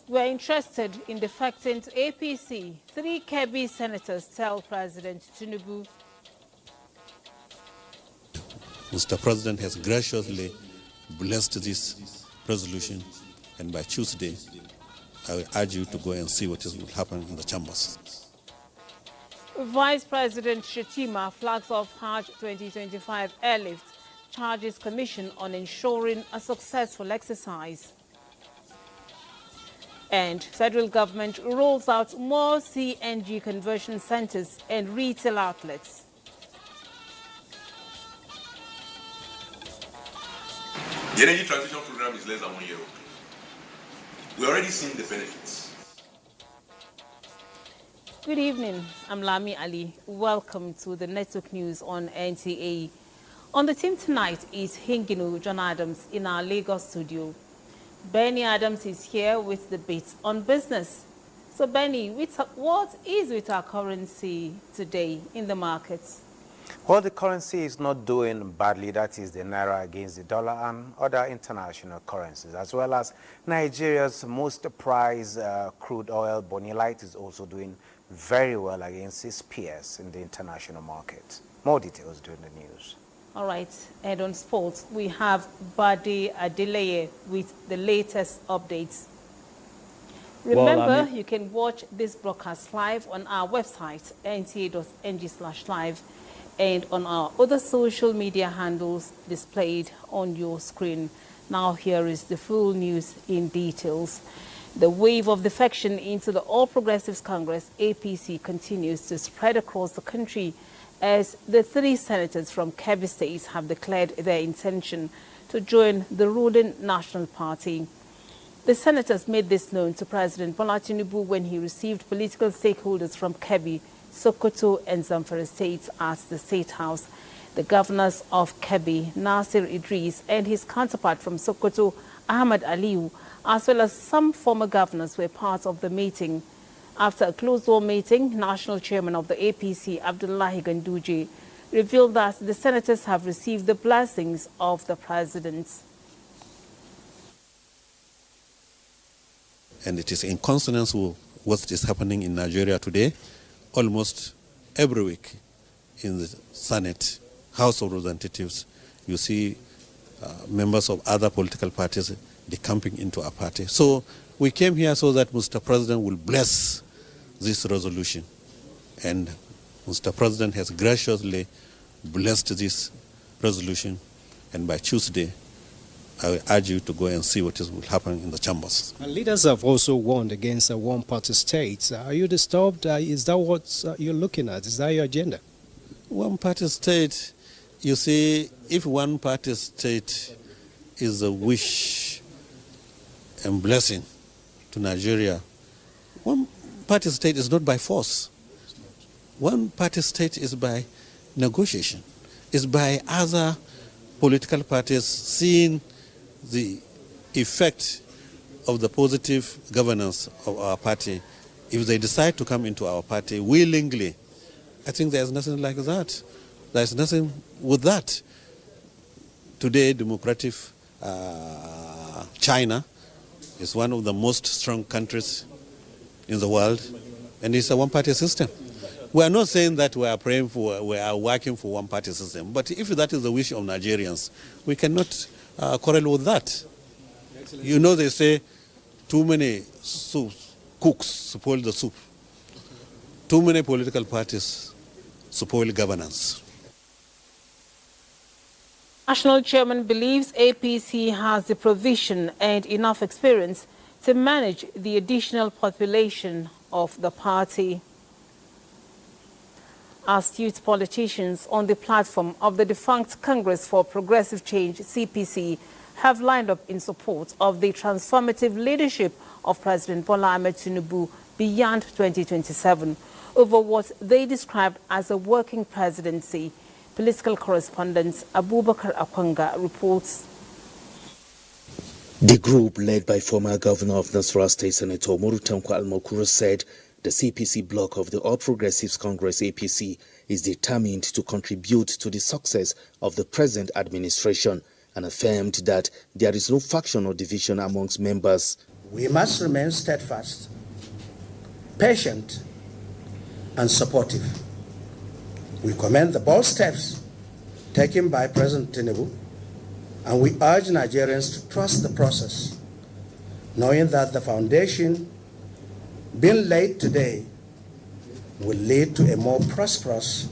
We're interested in defecting to APC. 3 Kebbi senators tell President Tinubu. Mr. President has graciously blessed this resolution, and by Tuesday, I will urge you to go and see what will happen in the chambers. Vice President Shitima flags off Hajj 2025 airlift, charges Commission on ensuring a successful exercise. And federal government rolls out more CNG conversion centers and retail outlets. The energy transition program is less than 1 year old. We're already seeing the benefits. Good evening, I'm Lami Ali. Welcome to the Network News on NTA. On the team tonight is Hinginu John Adams in our Lagos studio. Benny Adams is here with the bits on business. So Benny, what is with our currency today in the markets? Well, the currency is not doing badly. That is the naira against the dollar and other international currencies, as well as Nigeria's most prized crude oil, Bonny Light, is also doing very well against its peers in the international market. More details during the news. All right, and on sports, we have Bade Adeleye with the latest updates. Remember, you can watch this broadcast live on our website, nta.ng/live, and on our other social media handles displayed on your screen. Now here is the full news in details. The wave of defection into the All Progressives Congress, APC, continues to spread across the country as the 3 senators from Kebbi State have declared their intention to join the ruling National Party. The senators made this known to President Bola Tinubu when he received political stakeholders from Kebbi, Sokoto and Zamfara states at the State House. The governors of Kebbi, Nasir Idris, and his counterpart from Sokoto, Ahmad Aliyu, as well as some former governors, were part of the meeting. After a closed-door meeting, National Chairman of the APC, Abdullahi Ganduje, revealed that the senators have received the blessings of the president. And it is in consonance with what is happening in Nigeria today. Almost every week in the Senate, House of Representatives, you see members of other political parties decamping into our party. So we came here so that Mr. President will bless this resolution. And Mr. President has graciously blessed this resolution. And by Tuesday, I will urge you to go and see what will happen in the chambers. And leaders have also warned against a one-party state. Are you disturbed? Is that what you're looking at? Is that your agenda? One-party state, you see, if one-party state is a wish and blessing to Nigeria, one-party state is not by force. One-party state is by negotiation. It's by other political parties seeing the effect of the positive governance of our party. If they decide to come into our party willingly, I think there's nothing like that. There's nothing with that. Today, democratic China is one of the most strong countries in the world, and it's a one-party system. We are not saying that we are working for one-party system, but if that is the wish of Nigerians, we cannot quarrel with that. You know, they say too many cooks spoil the soup. Too many political parties spoil governance. National Chairman believes APC has the provision and enough experience to manage the additional population of the party. Astute politicians on the platform of the defunct Congress for Progressive Change, CPC, have lined up in support of the transformative leadership of President Bola Ahmed Tinubu beyond 2027 over what they described as a working presidency. Political correspondent Abubakar Akwanga reports. The group, led by former governor of Nasarawa State Senator Morutanko Almakura, said the CPC bloc of the All Progressives Congress APC is determined to contribute to the success of the present administration and affirmed that there is no faction or division amongst members. We must remain steadfast, patient, and supportive. We commend the bold steps taken by President Tinubu, and we urge Nigerians to trust the process, knowing that the foundation being laid today will lead to a more prosperous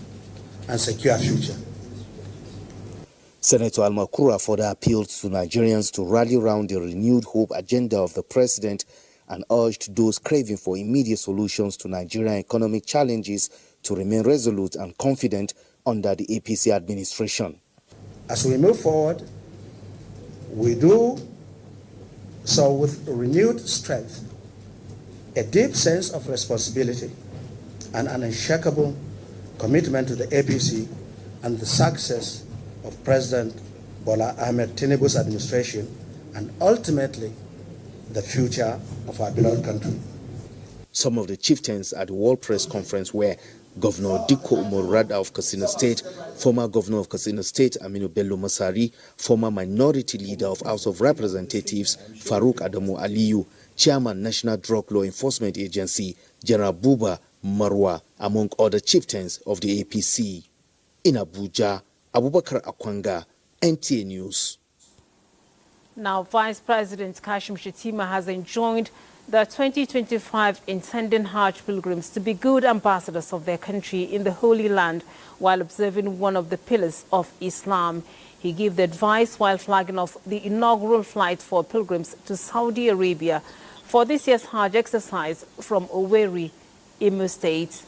and secure future. Senator Almakura further appealed to Nigerians to rally around the renewed hope agenda of the president and urged those craving for immediate solutions to Nigerian economic challenges to remain resolute and confident under the APC administration. As we move forward, we do so with renewed strength, a deep sense of responsibility, and an unshakable commitment to the APC and the success of President Bola Ahmed Tinubu's administration, and ultimately the future of our beloved country. Some of the chieftains at the World Press Conference were Governor Dikko Umar of Cano State, former Governor of Cano State Aminu Bello Masari, former Minority Leader of House of Representatives Farouk Adamu Aliyu, Chairman National Drug Law Enforcement Agency General Buba Marwa, among other chieftains of the APC. In Abuja, Abubakar Akwanga, NTA News. Now, Vice President Kashim Shitima has enjoined the 2025 intending Hajj pilgrims to be good ambassadors of their country in the Holy Land while observing one of the pillars of Islam. He gave the advice while flagging off the inaugural flight for pilgrims to Saudi Arabia for this year's Hajj exercise from Owerri, Imo State.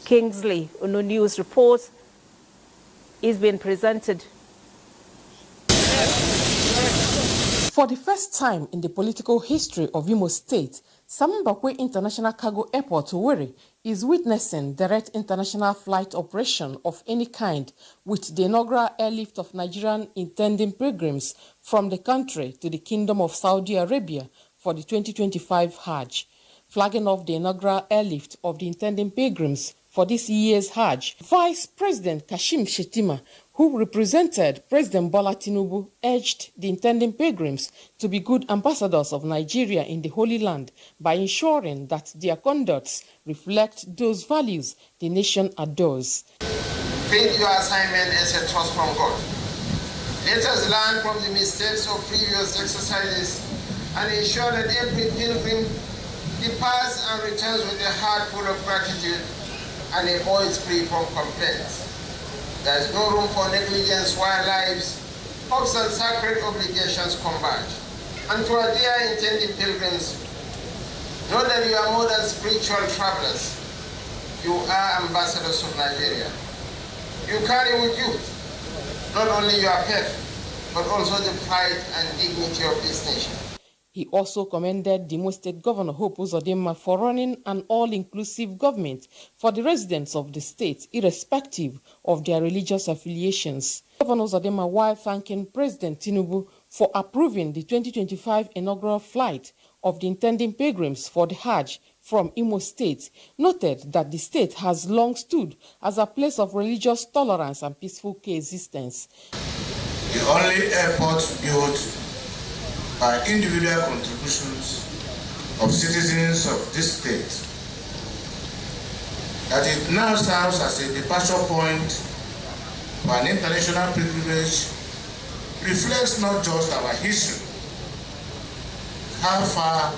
Kingsley Ono News report is being presented. For the first time in the political history of Imo State, Samambakwe International Cargo Airport, Owerri, is witnessing direct international flight operation of any kind with the inaugural airlift of Nigerian intending pilgrims from the country to the Kingdom of Saudi Arabia for the 2025 Hajj. Flagging off the inaugural airlift of the intending pilgrims for this year's Hajj, Vice President Kashim Shitima, who represented President Bola Tinubu, urged the intending pilgrims to be good ambassadors of Nigeria in the Holy Land by ensuring that their conducts reflect those values the nation adores. Treat your assignment as a trust from God. Let us learn from the mistakes of previous exercises and ensure that every pilgrim departs and returns with a heart full of gratitude and a voice free from complaints. There is no room for negligence while lives, hopes, and sacred obligations converge. And to our dear intending pilgrims, know that you are more than spiritual travelers. You are ambassadors of Nigeria. You carry with you not only your faith, but also the pride and dignity of this nation. He also commended the Imo State Governor Hope Uzodinma for running an all-inclusive government for the residents of the state, irrespective of their religious affiliations. Governor Uzodinma, while thanking President Tinubu for approving the 2025 inaugural flight of the intending pilgrims for the Hajj from Imo State, noted that the state has long stood as a place of religious tolerance and peaceful coexistence. The only airport built by individual contributions of citizens of this state, that it now serves as a departure point for an international pilgrimage, reflects not just our history, how far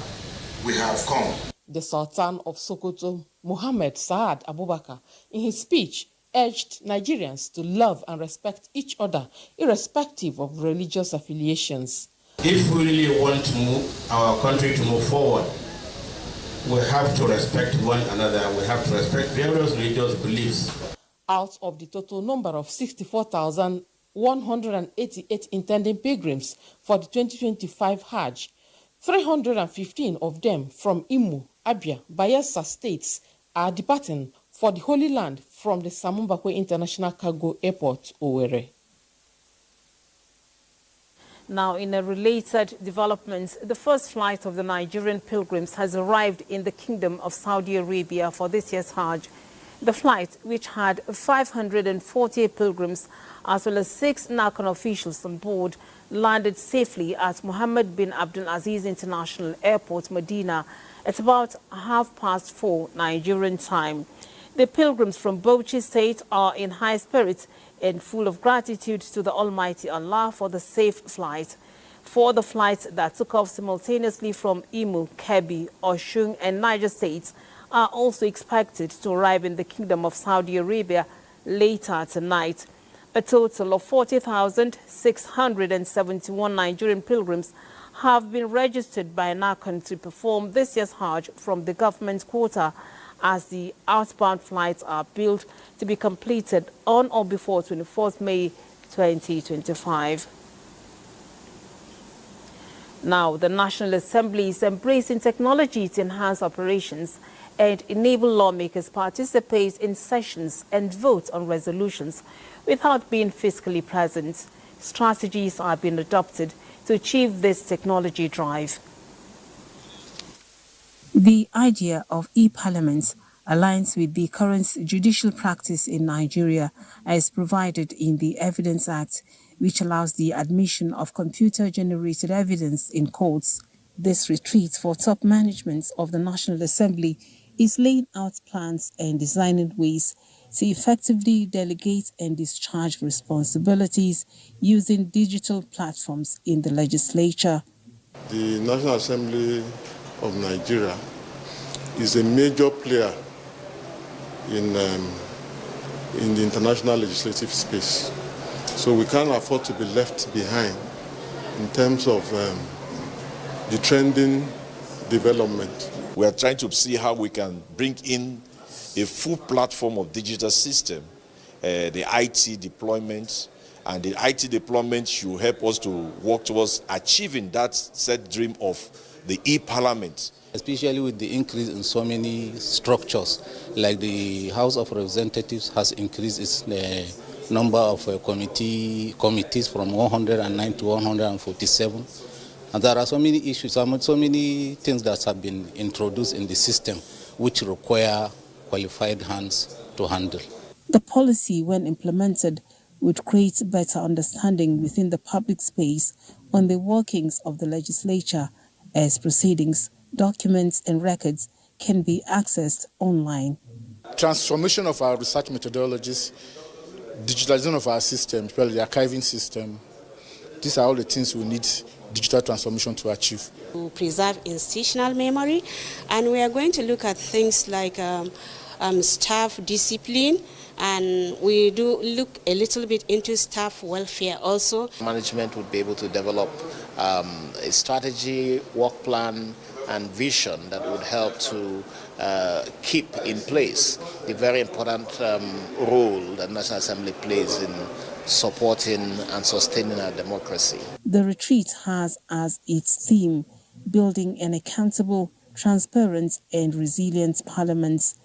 we have come. The Sultan of Sokoto, Mohammed Saad Abubakar, in his speech, urged Nigerians to love and respect each other, irrespective of religious affiliations. If we really want to move our country to move forward, we have to respect one another. We have to respect various religious beliefs. Out of the total number of 64,188 intending pilgrims for the 2025 Hajj, 315 of them from Imo, Abia, Bayelsa states are departing for the Holy Land from the Samambakwe International Cargo Airport, Owerri. Now, in a related development, the first flight of the Nigerian pilgrims has arrived in the Kingdom of Saudi Arabia for this year's Hajj. The flight, which had 540 pilgrims as well as 6 NACON officials on board, landed safely at Mohammed bin Abdul Aziz International Airport, Medina, at about 4:30 Nigerian time. The pilgrims from Jaji State are in high spirits and full of gratitude to the Almighty Allah for the safe flight. For the flights that took off simultaneously from Imo, Kebbi, Osun and Niger States are also expected to arrive in the Kingdom of Saudi Arabia later tonight. A total of 40,671 Nigerian pilgrims have been registered by NACON to perform this year's Hajj from the government quota, as the outbound flights are built to be completed on or before 24th May 2025. Now, the National Assembly is embracing technology to enhance operations and enable lawmakers participate in sessions and vote on resolutions without being physically present. Strategies are being adopted to achieve this technology drive. The idea of e-parliaments aligns with the current judicial practice in Nigeria as provided in the Evidence Act, which allows the admission of computer-generated evidence in courts. This retreat for top management of the National Assembly is laying out plans and designing ways to effectively delegate and discharge responsibilities using digital platforms in the legislature. The National Assembly of Nigeria is a major player in the international legislative space. So we can't afford to be left behind in terms of the trending development. We are trying to see how we can bring in a full platform of digital system, the IT deployment, and the IT deployment should help us to work towards achieving that set dream of the e-parliament. Especially with the increase in so many structures, like the House of Representatives has increased its number of committees from 109 to 147. And there are so many issues, so many things that have been introduced in the system which require qualified hands to handle. The policy, when implemented, would create better understanding within the public space on the workings of the legislature, as proceedings, documents and records can be accessed online. Transformation of our research methodologies, digitalization of our system, especially the archiving system, these are all the things we need digital transformation to achieve. To preserve institutional memory, and we are going to look at things like staff discipline, and we do look a little bit into staff welfare also. Management would be able to develop a strategy, work plan, and vision that would help to keep in place the very important role that National Assembly plays in supporting and sustaining our democracy. The retreat has as its theme building an accountable, transparent and resilient parliament.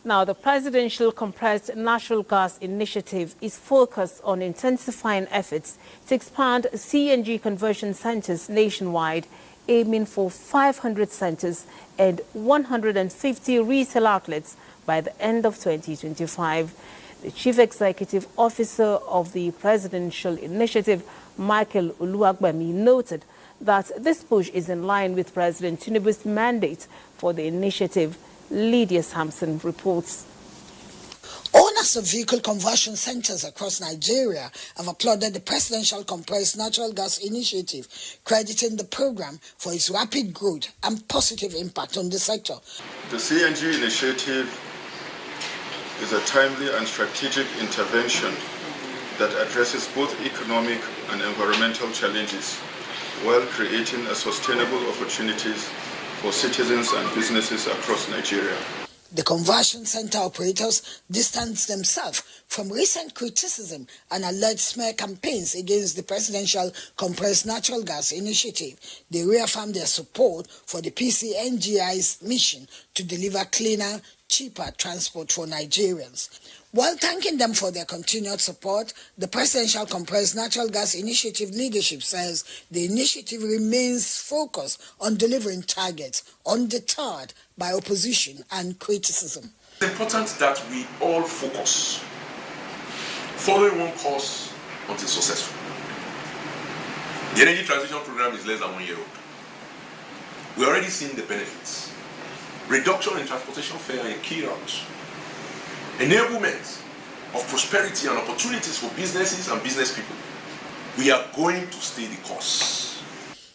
Now, the Presidential Compressed Natural Gas Initiative is focused on intensifying efforts to expand CNG conversion centers nationwide, aiming for 500 centers and 150 retail outlets by the end of 2025. The Chief Executive Officer of the Presidential Initiative, Michael Oluwagbemi, noted that this push is in line with President Tinubu's mandate for the initiative. Lydia Sampson reports. Owners of vehicle conversion centers across Nigeria have applauded the Presidential Compressed Natural Gas Initiative, crediting the program for its rapid growth and positive impact on the sector. The CNG initiative is a timely and strategic intervention that addresses both economic and environmental challenges while creating a sustainable opportunities for citizens and businesses across Nigeria. The conversion center operators distance themselves from recent criticism and alleged smear campaigns against the Presidential Compressed Natural Gas Initiative. They reaffirmed their support for the PCNGI's mission to deliver cleaner, cheaper transport for Nigerians. While thanking them for their continued support, the Presidential Compressed Natural Gas Initiative leadership says the initiative remains focused on delivering targets undeterred by opposition and criticism. It's important that we all focus, following one course until successful. The energy transition program is less than 1 year old. We're already seeing the benefits. Reduction in transportation fare in key routes. Enablement of prosperity and opportunities for businesses and business people. We are going to stay the course.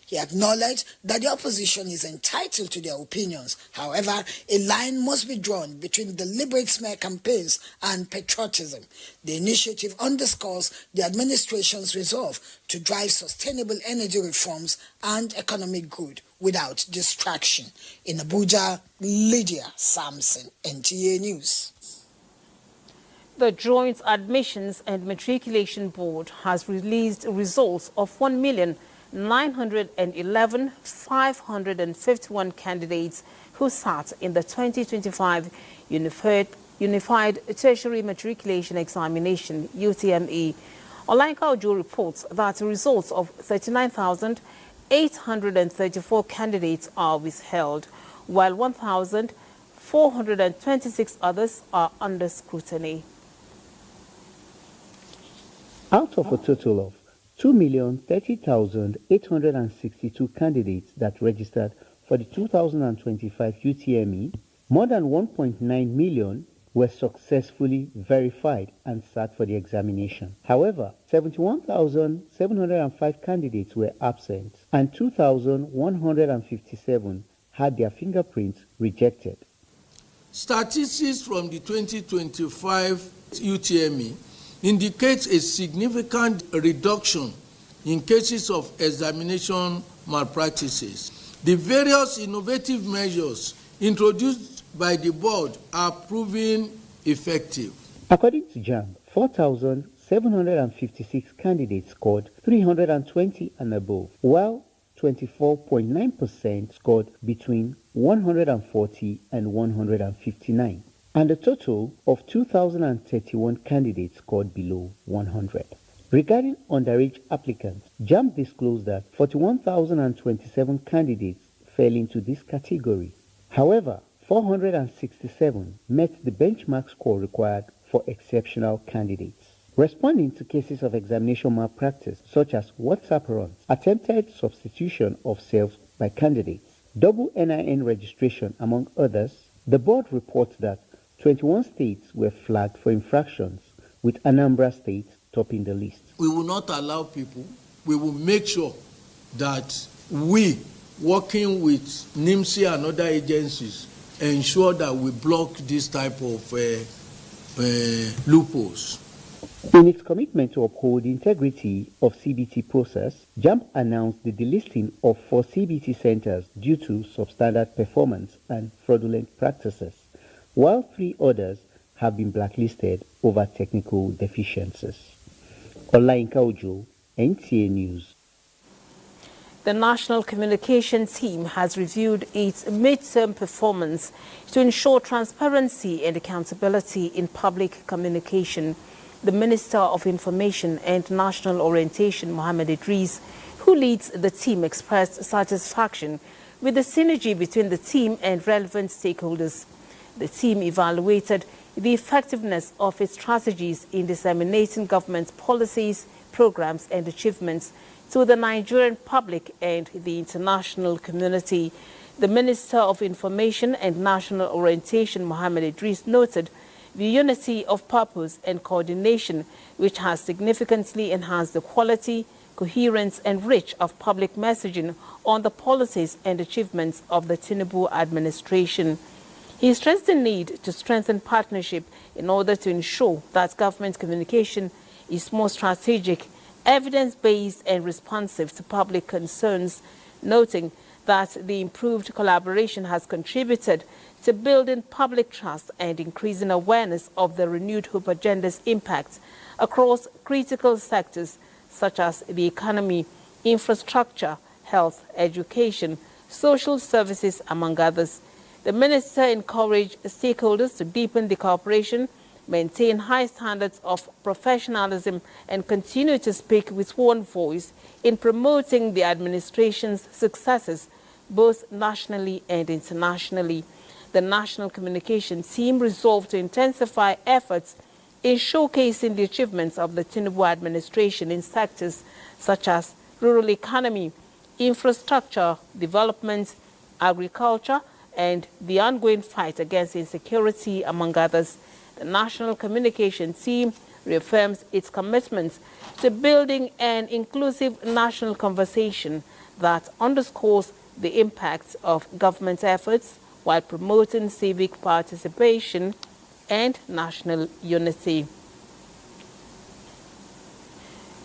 He acknowledged that the opposition is entitled to their opinions. However, a line must be drawn between deliberate smear campaigns and patriotism. The initiative underscores the administration's resolve to drive sustainable energy reforms and economic growth without distraction. In Abuja, Lydia Sampson, NTA News. The Joint Admissions and Matriculation Board has released results of 1,911,551 candidates who sat in the 2025 Unified Tertiary Matriculation Examination, UTME. Olayinka Ojo reports that the results of 39,834 candidates are withheld, while 1,426 others are under scrutiny. Out of a total of 2,030,862 candidates that registered for the 2025 UTME, more than 1.9 million were successfully verified and sat for the examination. However, 71,705 candidates were absent and 2,157 had their fingerprints rejected. Statistics from the 2025 UTME indicates a significant reduction in cases of examination malpractices. The various innovative measures introduced by the board are proving effective. According to JAMB, 4,756 candidates scored 320 and above, while 24.9% scored between 140 and 159. And a total of 2,031 candidates scored below 100. Regarding underage applicants, JAMB disclosed that 41,027 candidates fell into this category. However, 467 met the benchmark score required for exceptional candidates. Responding to cases of examination malpractice, such as WhatsApp runs, attempted substitution of self by candidates, double NIN registration, among others, the board reports that 21 states were flagged for infractions, with Anambra State topping the list. We will not allow people. We will make sure that we, working with NIMSI and other agencies, ensure that we block this type of loopholes. In its commitment to uphold the integrity of CBT process, JAMB announced the delisting of 4 CBT centers due to substandard performance and fraudulent practices, while 3 others have been blacklisted over technical deficiencies. Olayinka Ojo, NTA News. The National Communication Team has reviewed its midterm performance to ensure transparency and accountability in public communication. The Minister of Information and National Orientation, Mohammed Idris, who leads the team, expressed satisfaction with the synergy between the team and relevant stakeholders. The team evaluated the effectiveness of its strategies in disseminating government policies, programs and achievements to the Nigerian public and the international community. The Minister of Information and National Orientation, Mohammed Idris, noted the unity of purpose and coordination, which has significantly enhanced the quality, coherence and reach of public messaging on the policies and achievements of the Tinubu administration. He stressed the need to strengthen partnership in order to ensure that government communication is more strategic, evidence-based and responsive to public concerns, noting that the improved collaboration has contributed to building public trust and increasing awareness of the renewed Hope Agenda's impact across critical sectors such as the economy, infrastructure, health, education, social services, among others. The minister encouraged stakeholders to deepen the cooperation maintain high standards of professionalism, and continue to speak with one voice in promoting the administration's successes, both nationally and internationally. The National Communication Team resolved to intensify efforts in showcasing the achievements of the Tinubu administration in sectors such as rural economy, infrastructure development, agriculture, and the ongoing fight against insecurity, among others. The National Communication Team reaffirms its commitment to building an inclusive national conversation that underscores the impact of government efforts while promoting civic participation and national unity.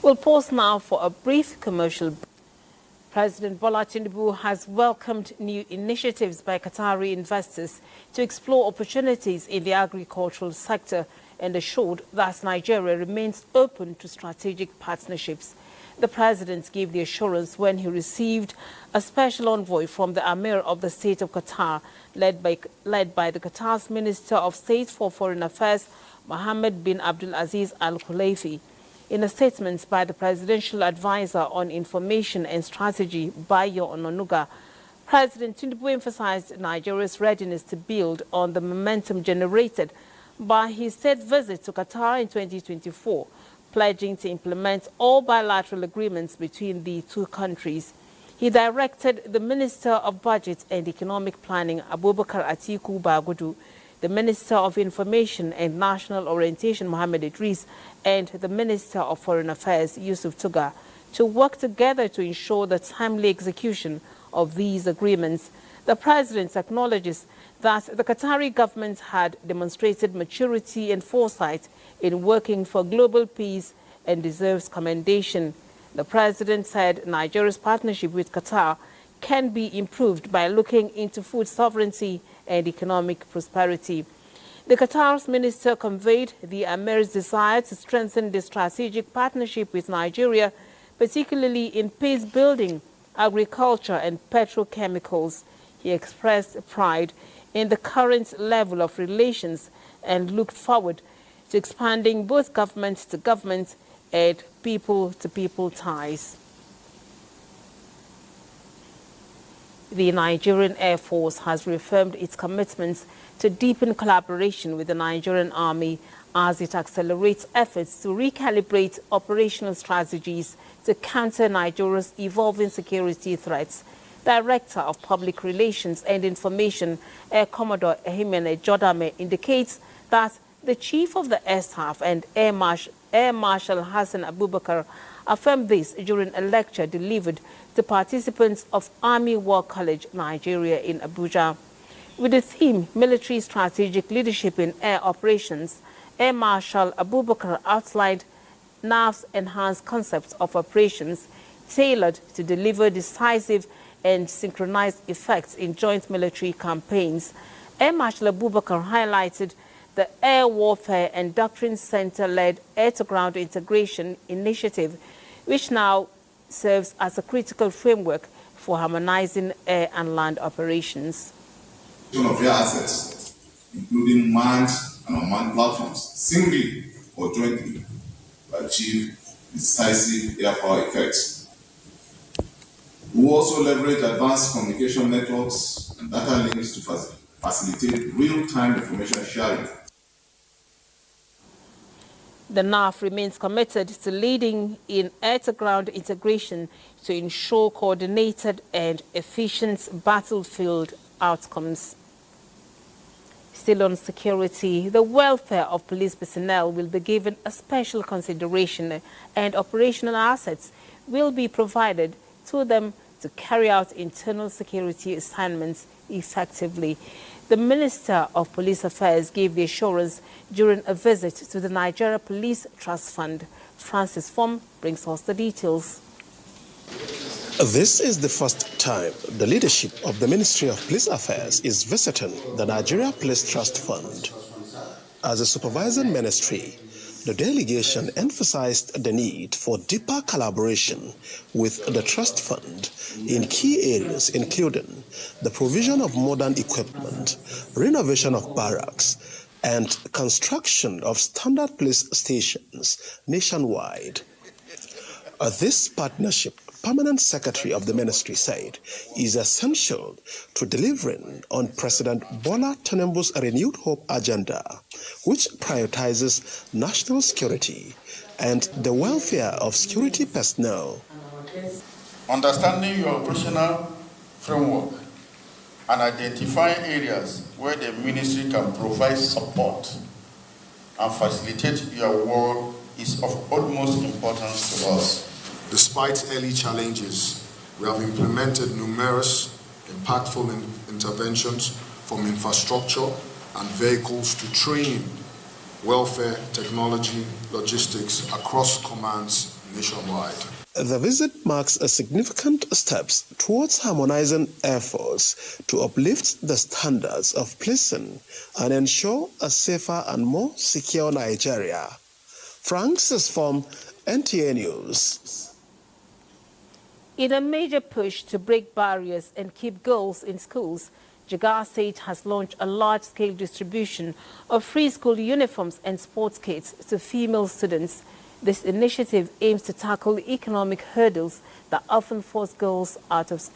We'll pause now for a brief commercial break. President Bola Tinubu has welcomed new initiatives by Qatari investors to explore opportunities in the agricultural sector and assured that Nigeria remains open to strategic partnerships. The president gave the assurance when he received a special envoy from the Amir of the State of Qatar, led by the Qatar's Minister of State for Foreign Affairs, Mohammed bin Abdul Aziz Al Khulaifi. In a statement by the Presidential Advisor on Information and Strategy, Bayo Ononuga, President Tinubu emphasized Nigeria's readiness to build on the momentum generated by his state visit to Qatar in 2024, pledging to implement all bilateral agreements between the two countries. He directed the Minister of Budget and Economic Planning, Abubakar Atiku Bagudu, the Minister of Information and National Orientation, Mohammed Idris, and the Minister of Foreign Affairs, Yusuf Tuga, to work together to ensure the timely execution of these agreements. The President acknowledges that the Qatari government had demonstrated maturity and foresight in working for global peace and deserves commendation. The President said Nigeria's partnership with Qatar can be improved by looking into food sovereignty and economic prosperity. The Qatar's minister conveyed the Amir's desire to strengthen the strategic partnership with Nigeria, particularly in peace building, agriculture, and petrochemicals. He expressed pride in the current level of relations and looked forward to expanding both government-to-government and people-to-people ties. The Nigerian Air Force has reaffirmed its commitments to deepen collaboration with the Nigerian Army as it accelerates efforts to recalibrate operational strategies to counter Nigeria's evolving security threats. Director of Public Relations and Information, Air Commodore Ehimene Jodame, indicates that the Chief of the Air Staff and Air Marshal Hassan Abubakar affirmed this during a lecture delivered to participants of Army War College, Nigeria in Abuja. With the theme, Military Strategic Leadership in Air Operations, Air Marshal Abubakar outlined NAV's enhanced concepts of operations tailored to deliver decisive and synchronized effects in joint military campaigns. Air Marshal Abubakar highlighted the Air Warfare and Doctrine Center-led air-to-ground integration initiative, which now serves as a critical framework for harmonizing air and land operations. Of air assets, including manned and unmanned platforms, singly or jointly, to achieve decisive air power effects. We also leverage advanced communication networks and data links to facilitate real-time information sharing. The NAF remains committed to leading in air-to-ground integration to ensure coordinated and efficient battlefield outcomes. Still on security, the welfare of police personnel will be given a special consideration and operational assets will be provided to them to carry out internal security assignments effectively. The Minister of Police Affairs gave the assurance during a visit to the Nigeria Police Trust Fund. Francis Fom brings us the details. This is the first time the leadership of the Ministry of Police Affairs is visiting the Nigeria Police Trust Fund. As a supervising ministry, the delegation emphasized the need for deeper collaboration with the Trust Fund in key areas including the provision of modern equipment, renovation of barracks, and construction of standard police stations nationwide. This partnership, Permanent Secretary of the Ministry said, is essential to delivering on President Bola Tinubu's renewed hope agenda, which prioritizes national security and the welfare of security personnel. Understanding your operational framework and identifying areas where the ministry can provide support and facilitate your work is of utmost importance to us. Despite early challenges, we have implemented numerous impactful interventions from infrastructure and vehicles to training, welfare, technology, logistics across commands nationwide. The visit marks a significant steps towards harmonizing efforts to uplift the standards of policing and ensure a safer and more secure Nigeria. Francis from NTA News. In a major push to break barriers and keep girls in schools, Jaji State has launched a large-scale distribution of free school uniforms and sports kits to female students. This initiative aims to tackle the economic hurdles that often force girls out of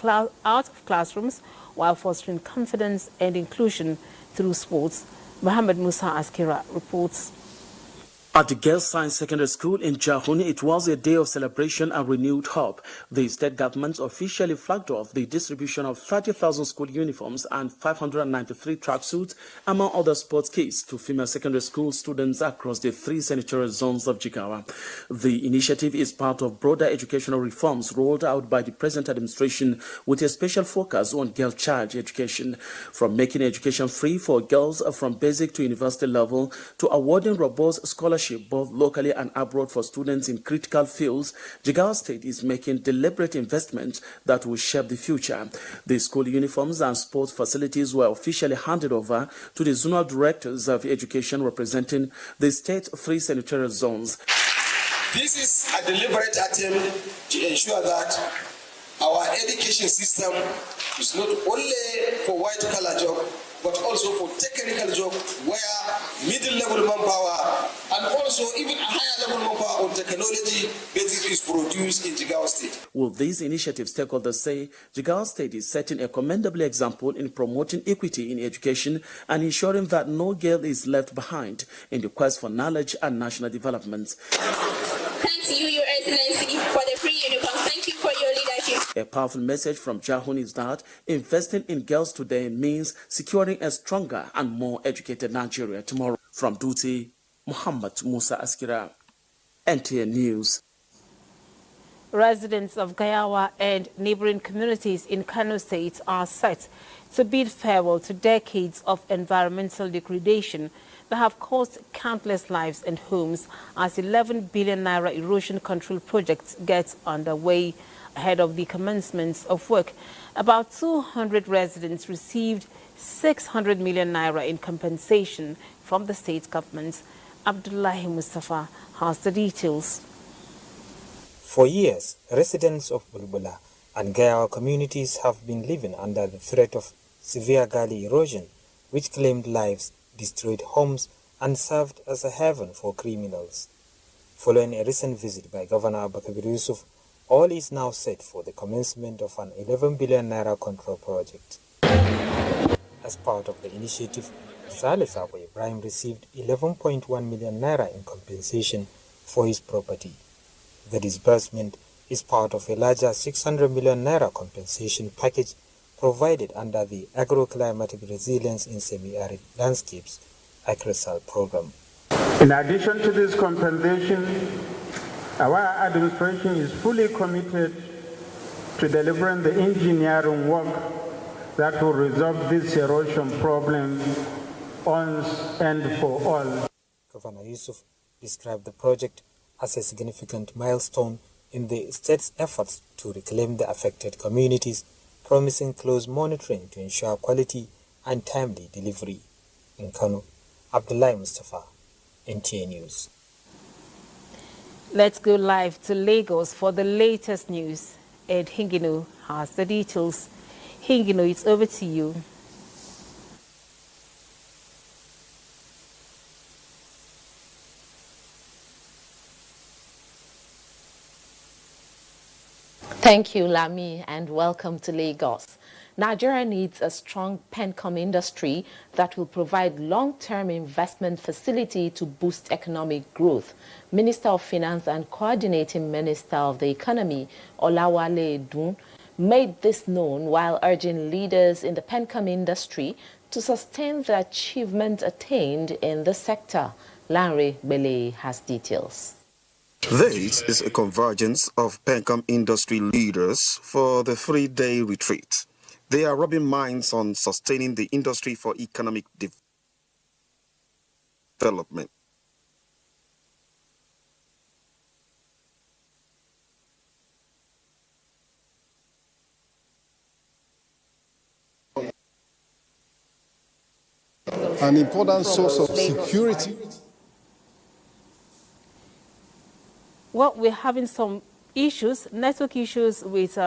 classrooms while fostering confidence and inclusion through sports. Mohammed Musa Askira reports. At the Girls Science Secondary School in Jahun, it was a day of celebration and renewed hope. The state government officially flagged off the distribution of 30,000 school uniforms and 593 tracksuits, among other sports kits, to female secondary school students across the 3 senatorial zones of Jigawa. The initiative is part of broader educational reforms rolled out by the present administration with a special focus on girl child education, from making education free for girls from basic to university level to awarding robust scholarships both locally and abroad for students in critical fields. Jaji State is making deliberate investments that will shape the future. The school uniforms and sports facilities were officially handed over to the zonal directors of education representing the state 3 senatorial zones. This is a deliberate attempt to ensure that our education system is not only for white-collar job, but also for technical job where middle-level manpower and also even a higher-level manpower on technology basis is produced in Jigawa State. With these initiatives, stakeholders say Jigawa State is setting a commendable example in promoting equity in education and ensuring that no girl is left behind in the quest for knowledge and national development. Thanks you, Your Excellency, for the free uniform. Thank you for your leadership. A powerful message from Jahun is that investing in girls today means securing a stronger and more educated Nigeria tomorrow. From Duty, Muhammad Musa Askira, NTA News. Residents of Gayawa and neighboring communities in Cano State are set to bid farewell to decades of environmental degradation that have cost countless lives and homes as 11 billion naira erosion control project gets underway. Ahead of the commencement of work, about 200 residents received 600 million naira in compensation from the state government. Abdullahi Mustafa has the details. For years, residents of Bulbula and Gayawa communities have been living under the threat of severe gully erosion, which claimed lives, destroyed homes, and served as a haven for criminals. Following a recent visit by Governor Abakabir Yusuf, all is now set for the commencement of an 11 billion naira control project. As part of the initiative, Saleh Sabo Ibrahim received 11.1 million naira in compensation for his property. The disbursement is part of a larger 600 million naira compensation package provided under the Agroclimatic Resilience in Semi-Arid Landscapes (AGRISAL) program. In addition to this compensation, our administration is fully committed to delivering the engineering work that will resolve this erosion problem once and for all. Governor Yusuf described the project as a significant milestone in the state's efforts to reclaim the affected communities, promising close monitoring to ensure quality and timely delivery. In Kano, Abdullahi Mustafa, NTA News. Let's go live to Lagos for the latest news. Ed Hingino has the details. Hingino, it's over to you. Thank you, Lami, and welcome to Lagos. Nigeria needs a strong PENCOM industry that will provide long-term investment facility to boost economic growth. Minister of Finance and Coordinating Minister of the Economy, Olawale Edun, made this known while urging leaders in the PENCOM industry to sustain the achievement attained in the sector. Lanre Bele has details. This is a convergence of PENCOM industry leaders for the 3-day retreat. They are rubbing minds on sustaining the industry for economic development. An important source of security. Well, we're having some network issues with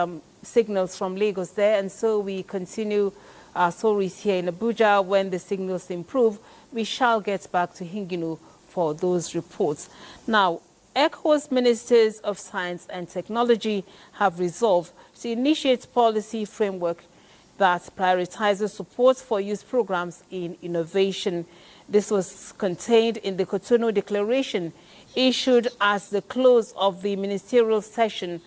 signals from Lagos there, and so we continue our stories here in Abuja. When the signals improve, we shall get back to Hinginu for those reports. Now, ECOWAS Ministers of Science and Technology have resolved to initiate policy framework that prioritizes support for youth programs in innovation. This was contained in the Cotonou Declaration issued at the close of the ministerial session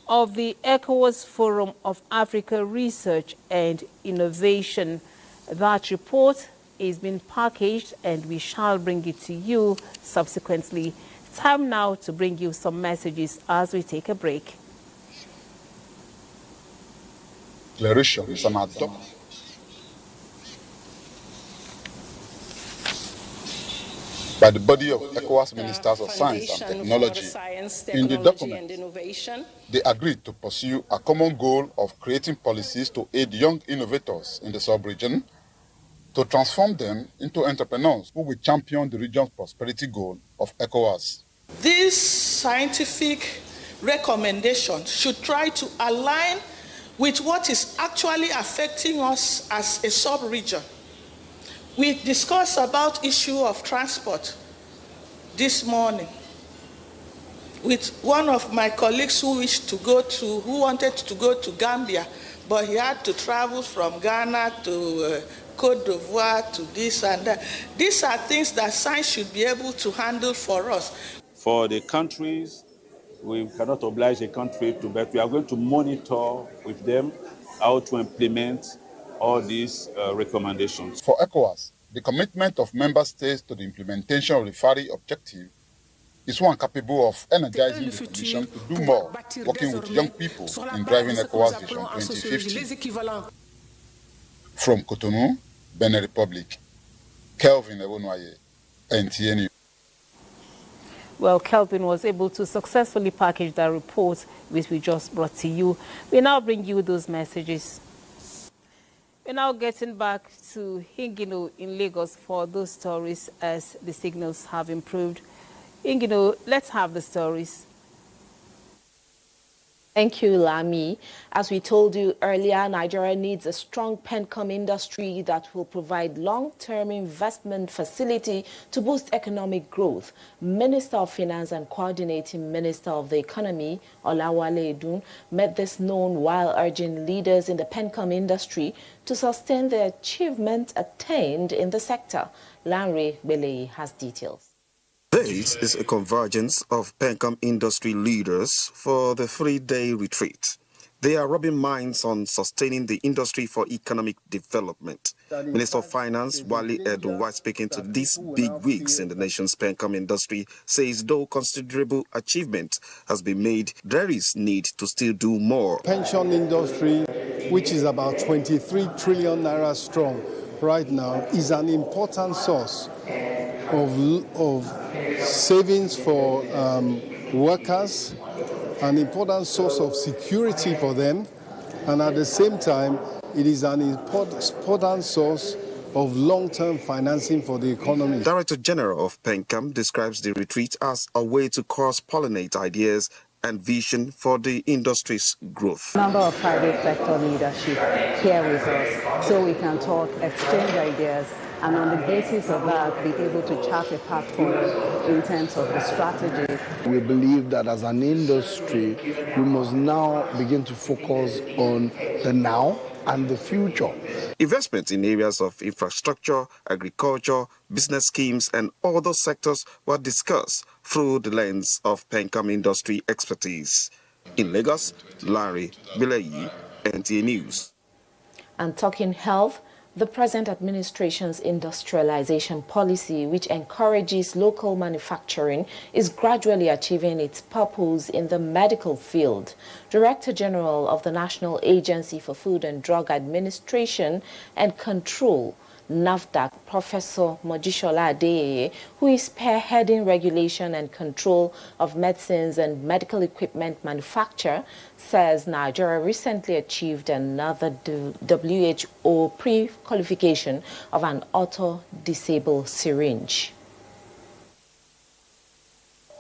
of the ECOWAS Forum of Africa Research and Innovation. That report is being packaged and we shall bring it to you subsequently. Time now to bring you some messages as we take a break. Declaration is an adoption by the body of ECOWAS Ministers of Science and Technology. In the document, they agreed to pursue a common goal of creating policies to aid young innovators in the sub-region, to transform them into entrepreneurs who will champion the region's prosperity goal of ECOWAS. This scientific recommendation should try to align with what is actually affecting us as a sub-region. We discussed about issue of transport this morning with one of my colleagues who wanted to go to Gambia, but he had to travel from Ghana to Côte d'Ivoire to this and that. These are things that science should be able to handle for us. For the countries, we cannot oblige a country to, but we are going to monitor with them how to implement all these recommendations. For ECOWAS, the commitment of member states to the implementation of the FARI objective is one capable of energizing the Commission to do more, working with young people in driving ECOWAS Vision 2050. From Cotonou, Benin Republic, Kelvin Ewonwaye, NTA News. Well, Kelvin was able to successfully package that report, which we just brought to you. We now bring you those messages. We're now getting back to Hingino in Lagos for those stories as the signals have improved. Hingino, let's have the stories. Thank you, Lami. As we told you earlier, Nigeria needs a strong PENCOM industry that will provide long-term investment facility to boost economic growth. Minister of Finance and Coordinating Minister of the Economy, Olawale Edun, made this known while urging leaders in the PENCOM industry to sustain the achievement attained in the sector. Lanre Bele has details. This is a convergence of PENCOM industry leaders for the 3-day retreat. They are rubbing minds on sustaining the industry for economic development. Minister of Finance Wale Edun, while speaking to these big wigs in the nation's PENCOM industry, says though considerable achievement has been made, there is need to still do more. Pension industry, which is about 23 trillion naira strong right now, is an important source of savings for workers, an important source of security for them, and at the same time, it is an important source of long-term financing for the economy. Director General of PENCOM describes the retreat as a way to cross-pollinate ideas and vision for the industry's growth. Number of private sector leadership here with us, so we can talk, exchange ideas, and on the basis of that, be able to chart a path forward in terms of the strategy. We believe that as an industry, we must now begin to focus on the now and the future. Investments in areas of infrastructure, agriculture, business schemes, and other sectors were discussed through the lens of PENCOM industry expertise. In Lagos, Larry Bileyi, NTA News. And talking health, the present administration's industrialization policy, which encourages local manufacturing, is gradually achieving its purpose in the medical field. Director General of the National Agency for Food and Drug Administration and Control, NAFDAC, Professor Mojisola Adeyeye, who is spearheading regulation and control of medicines and medical equipment manufacture, says Nigeria recently achieved another WHO pre-qualification of an auto-disable syringe.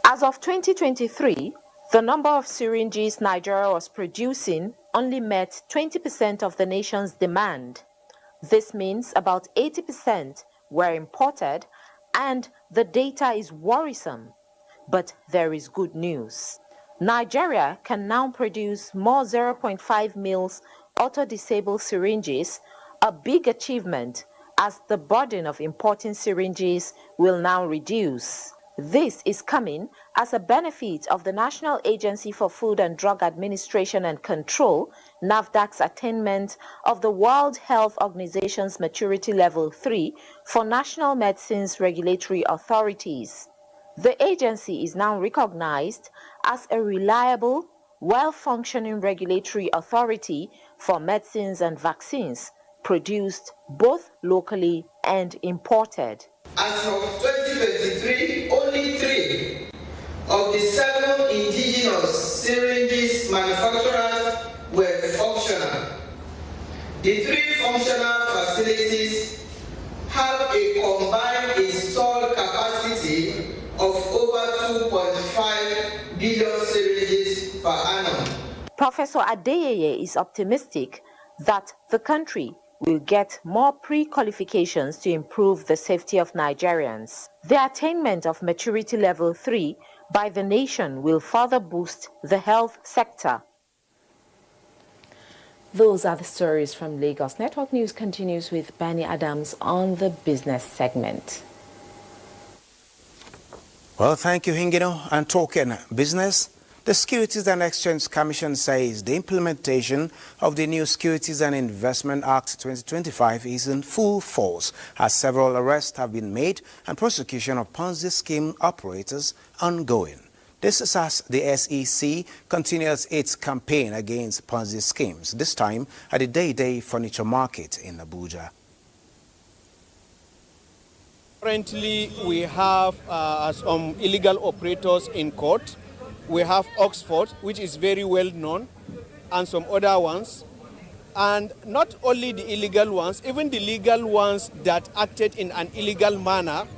As of 2023, the number of syringes Nigeria was producing only met 20% of the nation's demand. This means about 80% were imported, and the data is worrisome. But there is good news. Nigeria can now produce more 0.5 mils auto-disabled syringes, a big achievement as the burden of importing syringes will now reduce. This is coming as a benefit of the National Agency for Food and Drug Administration and Control, NAFDAC's attainment of the World Health Organization's Maturity Level 3 for national medicines regulatory authorities. The agency is now recognized as a reliable, well-functioning regulatory authority for medicines and vaccines produced both locally and imported. As of 2023, only 3 of the 7 indigenous syringes manufacturers were functional. The 3 functional facilities have a combined installed capacity of over 2.5 billion syringes per annum. Professor Adeyeye is optimistic that the country will get more pre-qualifications to improve the safety of Nigerians. The attainment of Maturity Level 3 by the nation will further boost the health sector. Those are the stories from Lagos. Network News continues with Benny Adams on the business segment. Well, thank you, Hingino. And talking business, the Securities and Exchange Commission says the implementation of the new Securities and Investment Act 2025 is in full force, as several arrests have been made and prosecution of Ponzi scheme operators ongoing. This is as the SEC continues its campaign against Ponzi schemes, this time at the Day Furniture Market in Abuja. Currently, we have some illegal operators in court. We have Oxford, which is very well known, and some other ones. And not only the illegal ones, even the legal ones that acted in an illegal manner,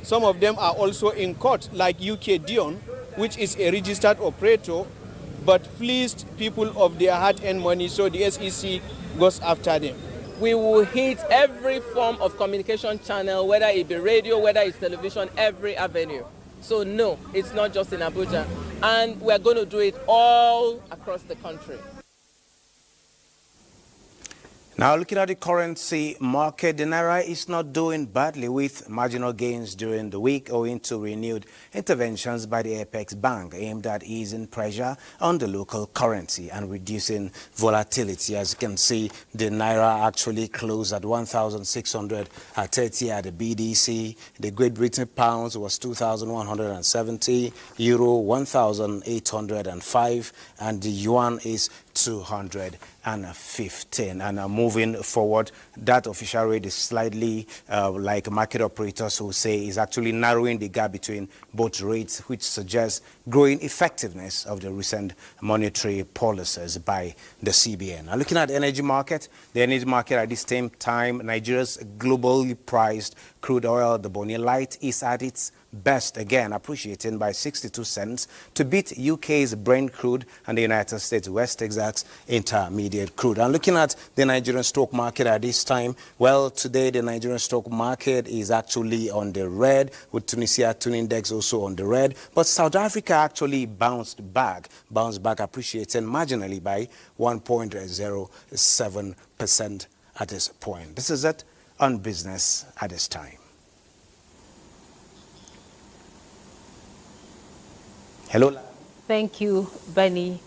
some of them are also in court, like UK Dion, which is a registered operator, but fleeced people of their hard-earned money, so the SEC goes after them. We will hit every form of communication channel, whether it be radio, whether it's television, every avenue. So no, it's not just in Abuja. And we're going to do it all across the country. Now, looking at the currency market, the Naira is not doing badly with marginal gains during the week owing to renewed interventions by the Apex Bank aimed at easing pressure on the local currency and reducing volatility. As you can see, the Naira actually closed at 1,630 at the BDC. The Great Britain pounds was 2,170, euro 1,805, and the yuan is 215. And moving forward, that official rate is slightly like market operators who say is actually narrowing the gap between both rates, which suggests growing effectiveness of the recent monetary policies by the CBN. Now, looking at the energy market at this same time, Nigeria's globally priced crude oil, the Bonny Light, is at its best again, appreciating by 62 cents to beat UK's Brent crude and the United States West Texas Intermediate crude. And looking at the Nigerian stock market at this time, well, today the Nigerian stock market is actually on the red, with Tunisia Tune Index also on the red. But South Africa actually bounced back appreciating marginally by 1.07% at this point. This is it on business at this time. Hello. Thank you, Benny.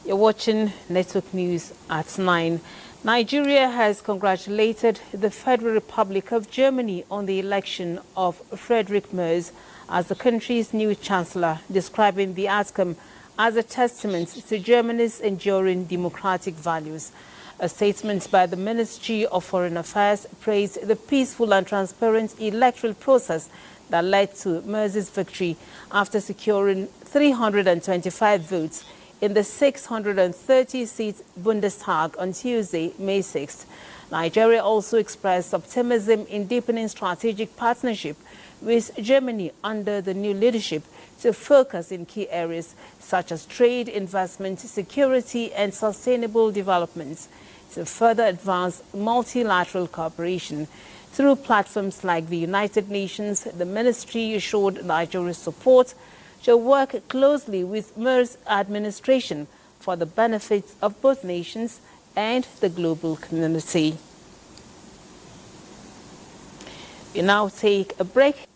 You're watching Network News at 9. Nigeria has congratulated the Federal Republic of Germany on the election of Friedrich Merz as the country's new chancellor, describing the outcome as a testament to Germany's enduring democratic values. A statement by the Ministry of Foreign Affairs praised the peaceful and transparent electoral process that led to Merz's victory after securing 325 votes in the 630-seat Bundestag on Tuesday, May 6th. Nigeria also expressed optimism in deepening strategic partnership with Germany under the new leadership to focus in key areas such as trade, investment, security, and sustainable development to further advance multilateral cooperation. Through platforms like the United Nations, the ministry assured Nigeria's support to work closely with Merz administration for the benefits of both nations and the global community. We now take a break.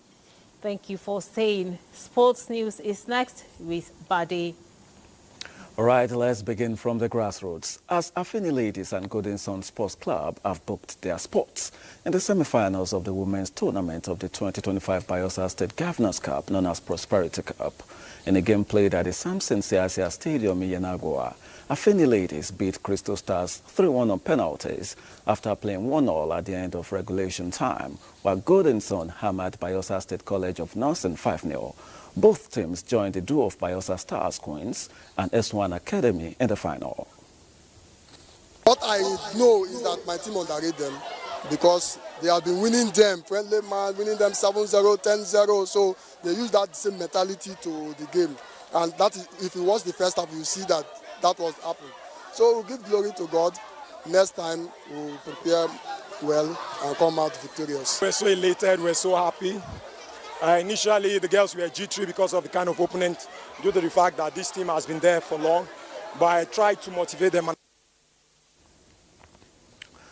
Thank you for staying. Sports News is next with Bade. All right, let's begin from the grassroots. As Afeni Ladies and Golden Sun Sports Club have booked their sports in the semi-finals of the women's tournament of the 2025 Bayelsa State Governors Cup, known as Prosperity Cup. In a game played at the Samson Siasia Stadium in Yenagoa, Afeni Ladies beat Crystal Stars 3-1 on penalties after playing 1-0 at the end of regulation time, while Golden Sun hammered Bayelsa State College of Nursing 5-0. Both teams joined the duo of Bayelsa Stars Queens and S1 Academy in the final. What I know is that my team underrated them because they have been winning them, friendly man, winning them 7-0, 10-0, so they use that same mentality to the game. And that is, if it was the first half, you see that was happening. So we'll give glory to God. Next time, we'll prepare well and come out victorious. We're so elated, we're so happy. Initially, the girls were G3 because of the kind of opponent, due to the fact that this team has been there for long. But I tried to motivate them.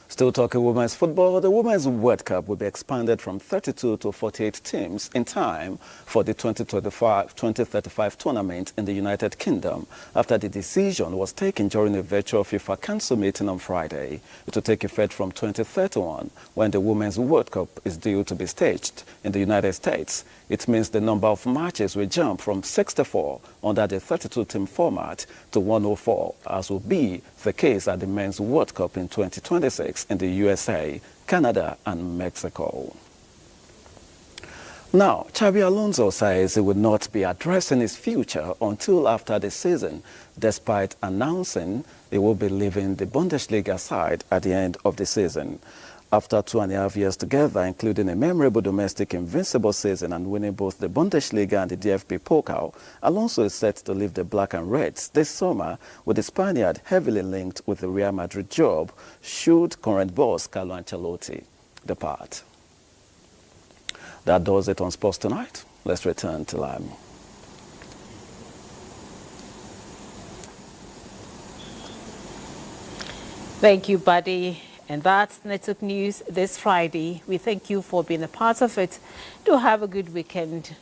Still talking women's football, the Women's World Cup will be expanded from 32 to 48 teams in time for the 2035 tournament in the United Kingdom after the decision was taken during a virtual FIFA Council meeting on Friday. It will take effect from 2031 when the Women's World Cup is due to be staged in the United States. It means the number of matches will jump from 64 under the 32-team format to 104, as will be the case at the Men's World Cup in 2026 in the USA, Canada, and Mexico. Now, Xabi Alonso says he will not be addressing his future until after the season, despite announcing he will be leaving the Bundesliga side at the end of the season. After 2.5 years together, including a memorable domestic invincible season and winning both the Bundesliga and the DFB Pokal, Alonso is set to leave the Black and Reds this summer, with the Spaniard heavily linked with the Real Madrid job should current boss Carlo Ancelotti depart. That does it on Sports Tonight. Let's return to Lime. Thank you, Buddy. And that's Network News this Friday. We thank you for being a part of it. Do have a good weekend.